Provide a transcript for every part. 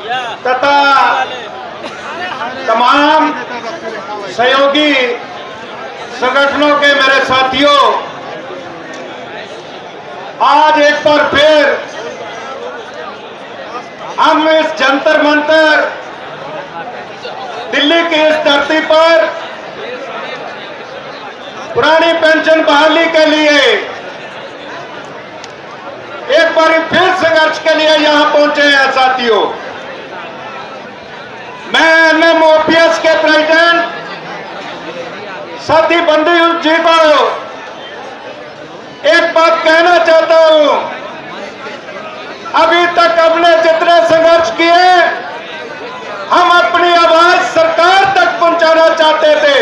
तथा तमाम सहयोगी संगठनों के मेरे साथियों, आज एक बार फिर हम इस जंतर मंतर दिल्ली की इस धरती पर पुरानी पेंशन बहाली के लिए एक बार फिर संघर्ष के लिए यहां पहुंचे हैं साथियों। मैं एनएमओपीएस के प्रेसिडेंट साथी बंधु जी को एक बात कहना चाहता हूं। अभी तक हमने जितने संघर्ष किए, हम अपनी आवाज सरकार तक पहुंचाना चाहते थे,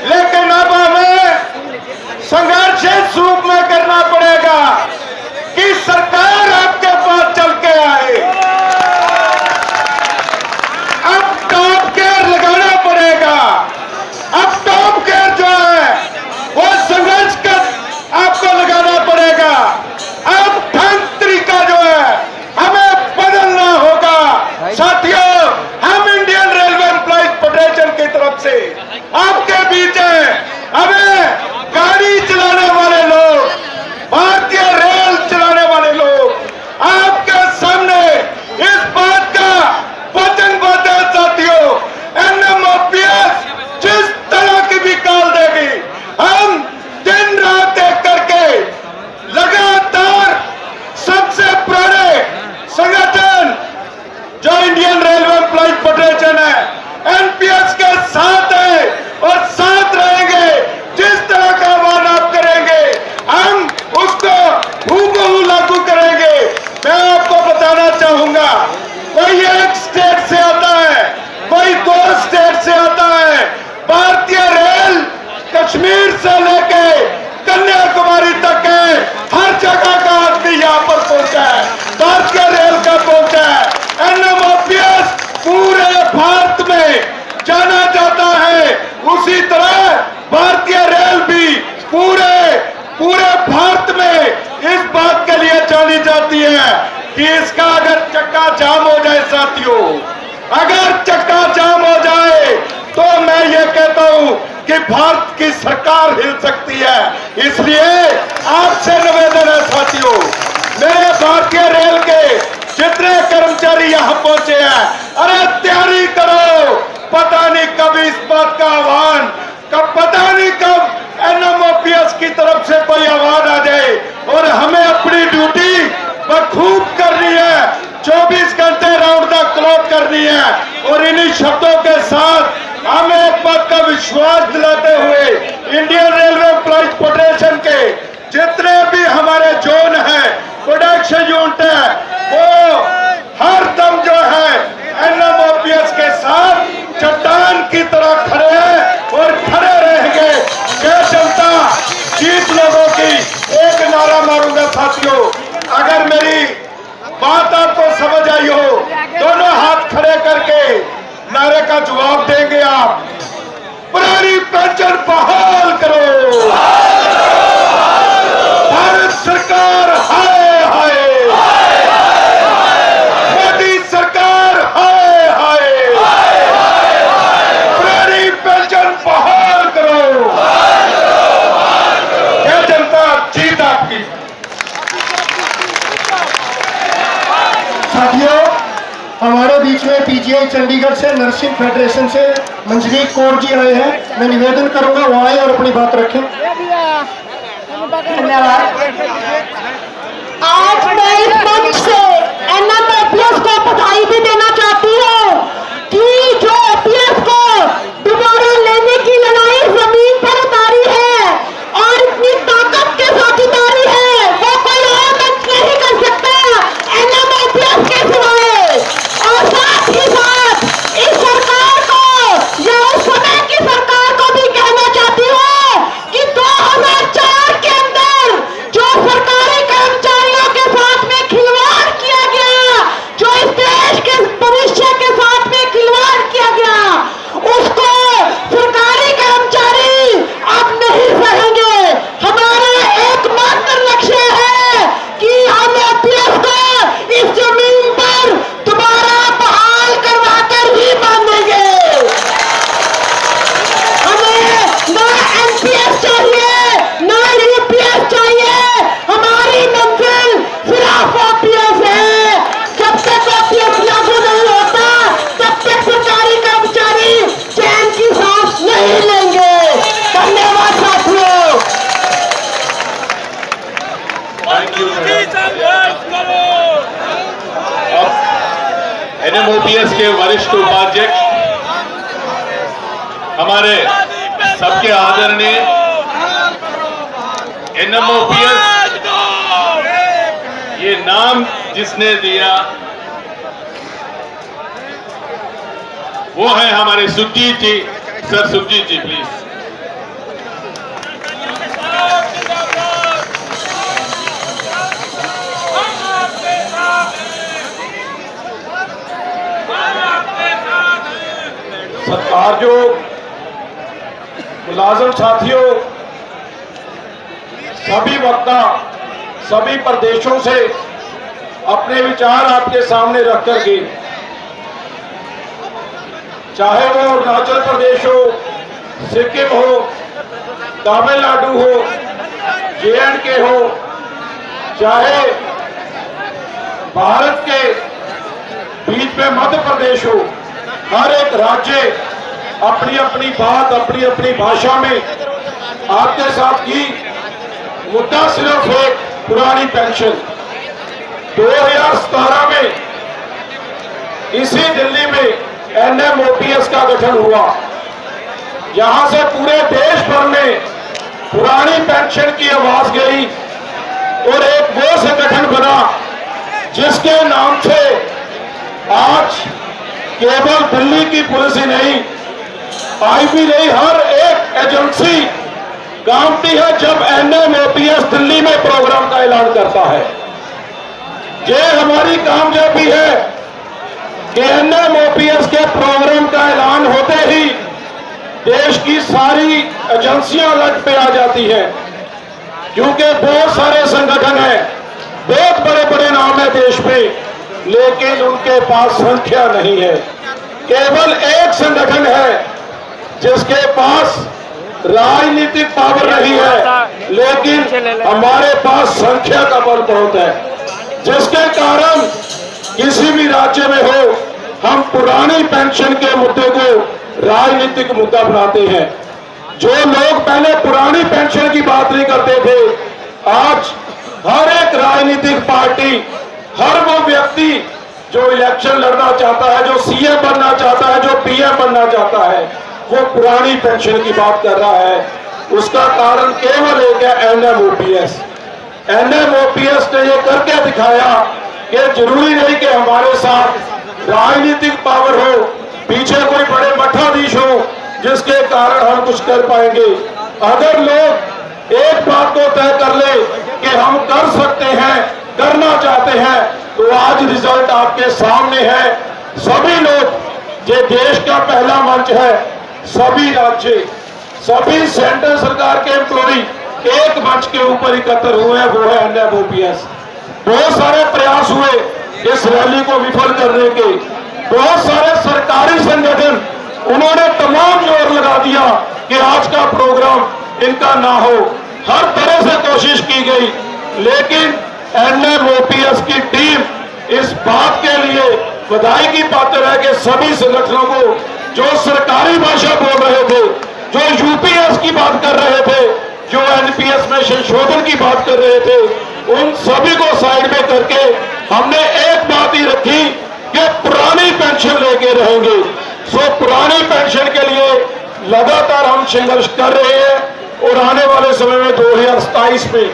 लेकिन अब हमें संघर्ष इस रूप में करना पड़ेगा कि सरकार आपके पास चल के आए। अब टॉप केयर लगाना पड़ेगा। अब टॉप केयर जो है वो संघर्ष का आपको लगाना पड़ेगा। अब ढंग तरीका जो है हमें बदलना होगा साथियों। हम इंडियन रेलवे एम्प्लॉइज फेडरेशन की तरफ से आपके बीच है। हमें गाड़ी चलाने वाले लोग, भारतीय रेल चलाने वाले लोग आपके सामने इस बात का वचनबद्ध है साथियों। एनएमओपीएस जिस तरह की भी कॉल देगी, हम दिन रात एक करके लगातार सबसे पुराने संगठन जो इंडियन रेलवे एम्प्लॉइज फेडरेशन है, एनपीएस के साथ है और साथ रहेंगे। जिस तरह का आह्वान आप करेंगे, हम उसको हूबहू लागू करेंगे। मैं आपको बताना चाहूंगा, कोई एक स्टेट से आता है, कोई दो स्टेट से आता है। भारतीय रेल कश्मीर से लेके कन्याकुमारी तक है, हर जगह का आदमी यहां पर पहुंचा है, भारतीय रेल का पहुंचा है। एनएमओपीएस पूरे भारत में जाना जाता है, उसी तरह भारतीय रेल भी पूरे भारत में इस बात के लिए जानी जाती है कि इसका अगर चक्का जाम हो जाए साथियों, अगर चक्का जाम हो जाए तो मैं ये कहता हूं कि भारत की सरकार हिल सकती है। इसलिए आपसे निवेदन है साथियों, मेरे भारतीय रेल के जितने कर्मचारी यहां पहुंचे हैं, अरे तैयारी करो। पता नहीं कब इस बात का आह्वान, पता नहीं कब एनएमओपीएस की तरफ से कोई आवाज आ जाए और हमें अपनी ड्यूटी बखूब करनी है, 24 घंटे राउंड द क्लॉक करनी है। और इन्हीं शब्दों के साथ हमें एक बात का विश्वास दिलाते हुए इंडियन रेलवे एम्प्लॉइज फेडरेशन के जितने भी हमारे जोन है, प्रोडक्शन यूनिट है, वो हर दम जो है एनएमओपीएस के साथ चट्टान की तरह खड़े हैं और खड़े रहेंगे। जय जनता जीत लोगों की एक नारा मारूंगा साथियों। अगर मेरी बात आपको समझ आई हो, दोनों हाथ खड़े करके नारे का जवाब देंगे आप। पुरानी पेंशन बहाल करो, भारत सरकार हाय हाय, मोदी सरकार हाय हाय, पुरानी पेंशन बहाल करो। जय जनता जीत आपकी। साथियों, हमारे बीच में पीजीआई चंडीगढ़ से नर्सिंग फेडरेशन से मंजरीत कौर जी आए हैं। मैं निवेदन करूंगा वो आए और अपनी बात रखें। धन्यवाद। आज मैं इस मंच से एनएमओपीएस को बधाई भी देना चाहती हूँ कि जो ओपीएस को दोबारा लेने की लड़ाई जमीन पर उतारी है और इतनी ताकत के साथ उतारी है, वो कोई और मंच नहीं कर सकता एनएमओपीएस के सिवाय। और साथ ही साथ इस सरकार को या उस समय की सरकार को भी कहना चाहती हूँ कि 2004 के अंदर जो सरकारी कर्मचारियों के साथ में खिलवाड़ एनएमओपीएस के वरिष्ठ उपाध्यक्ष, हमारे सबके आदरणीय एनएमओपीएस, ये नाम जिसने दिया वो है हमारे सुखजीत जी। Sir Sukhjeet ji please. सरकार जो मुलाजिम साथियों, सभी वक्ता सभी प्रदेशों से अपने विचार आपके सामने रख करके, चाहे वो अरुणाचल प्रदेश हो, सिक्किम हो, तमिलनाडु हो, JNK हो, चाहे भारत के बीच में मध्य प्रदेश हो, हर एक राज्य अपनी अपनी बात अपनी अपनी भाषा में आपके साथ की। मुद्दा सिर्फ एक पुरानी पेंशन 2017 में इसी दिल्ली में NMOPS का गठन हुआ। यहां से पूरे देश भर में पुरानी पेंशन की आवाज गई और एक वो संगठन बना जिसके नाम से आज केवल दिल्ली की पुलिस ही नहीं, IB नहीं, हर एक एजेंसी कांपती है जब NMOPS दिल्ली में प्रोग्राम का ऐलान करता है। ये हमारी कामयाबी है कि NMOPS के प्रोग्राम का ऐलान होते ही देश की सारी एजेंसियां अलर्ट पे आ जाती हैं, क्योंकि बहुत सारे संगठन हैं, बहुत बड़े बड़े नाम है देश में, लेकिन उनके पास संख्या नहीं है। केवल एक संगठन है जिसके पास राजनीतिक पावर नहीं है, लेकिन हमारे पास संख्या का बल बहुत है, जिसके कारण किसी भी राज्य में हो हम पुरानी पेंशन के मुद्दे को राजनीतिक मुद्दा बनाते हैं। जो लोग पहले पुरानी पेंशन की बात नहीं करते थे, आज हर एक राजनीतिक पार्टी, हर वो व्यक्ति जो इलेक्शन लड़ना चाहता है, जो CM बनना चाहता है, जो PM बनना चाहता है, वो पुरानी पेंशन की बात कर रहा है। उसका कारण केवल एक है, NMOPS। NMOPS ने ये करके दिखाया कि जरूरी नहीं कि हमारे साथ राजनीतिक पावर हो, पीछे कोई बड़े मठाधीश हो जिसके कारण हम कुछ कर पाएंगे। अगर लोग एक बात को तय कर ले कि हम कर सकते हैं, करना चाहते हैं, तो आज रिजल्ट आपके सामने है। सभी लोग, ये देश का पहला मंच है, सभी राज्य, सभी सेंट्रल सरकार के एम्प्लॉय एक मंच के ऊपर एकत्र हुए हैं, वो है NMOPS। बहुत सारे प्रयास हुए इस रैली को विफल करने के, बहुत सारे सरकारी संगठन, उन्होंने तमाम जोर लगा दिया कि आज का प्रोग्राम इनका ना हो, हर तरह से कोशिश की गई, लेकिन NMOPS की टीम इस बात के लिए बधाई की पात्र है कि सभी संगठनों को जो सरकारी भाषा बोल रहे थे, जो UPS की बात कर रहे थे, जो NPS में संशोधन की बात कर रहे थे, उन सभी को साइड में करके हमने एक बात ही रखी कि पुरानी पेंशन लेके रहेंगे। सो पुरानी पेंशन के लिए लगातार हम संघर्ष कर रहे हैं और आने वाले समय में 2027 में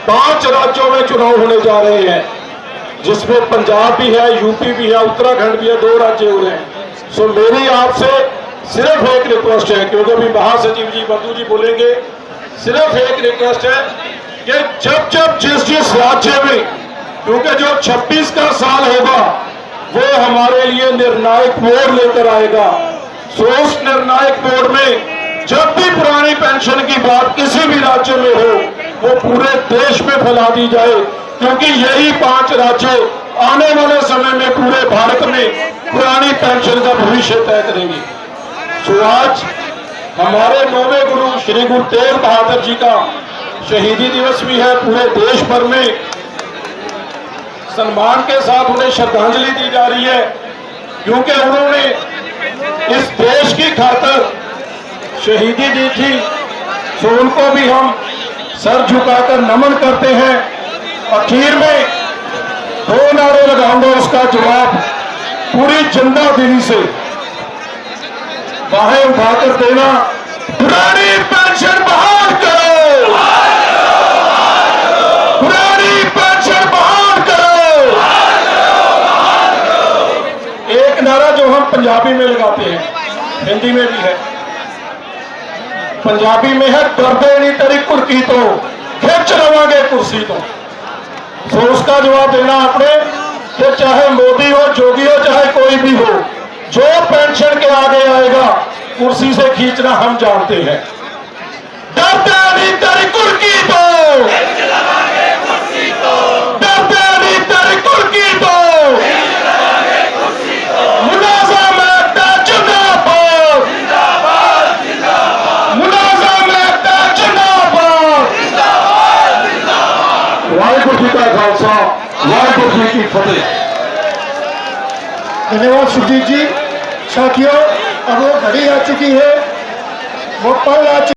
5 राज्यों में चुनाव होने जा रहे हैं, जिसमें पंजाब भी है, UP भी है, उत्तराखंड भी है, 2 राज्य हो रहे हैं। सो मेरी आपसे सिर्फ एक रिक्वेस्ट है, क्योंकि अभी महासचिव जी बंधु जी बोलेंगे, सिर्फ एक रिक्वेस्ट है कि जब जिस राज्य में, क्योंकि जो 26 का साल होगा वो हमारे लिए निर्णायक मोड़ लेकर आएगा। सो उस निर्णायक मोड़ में जब भी पुरानी पेंशन की बात किसी भी राज्य में हो, वो पूरे देश में फैला दी जाए, क्योंकि यही 5 राज्य आने वाले समय में पूरे भारत में पुरानी पेंशन का भविष्य तय करेंगे। सो आज हमारे 9वें गुरु श्री गुरु तेग बहादुर जी का शहीदी दिवस भी है। पूरे देश भर में सम्मान के साथ उन्हें श्रद्धांजलि दी जा रही है, क्योंकि उन्होंने इस देश की खातिर शहीदी दी थी। सो उनको भी हम सर झुकाकर नमन करते हैं। आखिर में 2 नारे लगाऊंगा, उसका जवाब पूरी जिंदा दिली से बाहें उठाकर देना, पुरानी पेंशन बहाल करो, पुरानी पेंशन बहाल करो। एक नारा जो हम पंजाबी में लगाते हैं, हिंदी में भी है। पंजाबी में है, डरदे नहीं तेरी कुर्की तो, खिंच रवांगे कुर्सी तो। तो उसका जवाब देना आपने कि चाहे मोदी हो, जोगी हो, चाहे कोई भी हो, जो पेंशन के आगे आएगा कुर्सी से खींचना हम जानते हैं। डरते नहीं तेरी कुर्की तो, डरते नहीं तेरी कुर्की तो। मुलाजिम एकता जिंदाबाद, मुलाजिम एकता जिंदाबाद। वाहिगुरू जी का खालसा, वाहिगुरू जी की फतेह। धन्यवाद सुरजीत जी। साथियों, अब वो घड़ी आ चुकी है, वो पल आ चुकी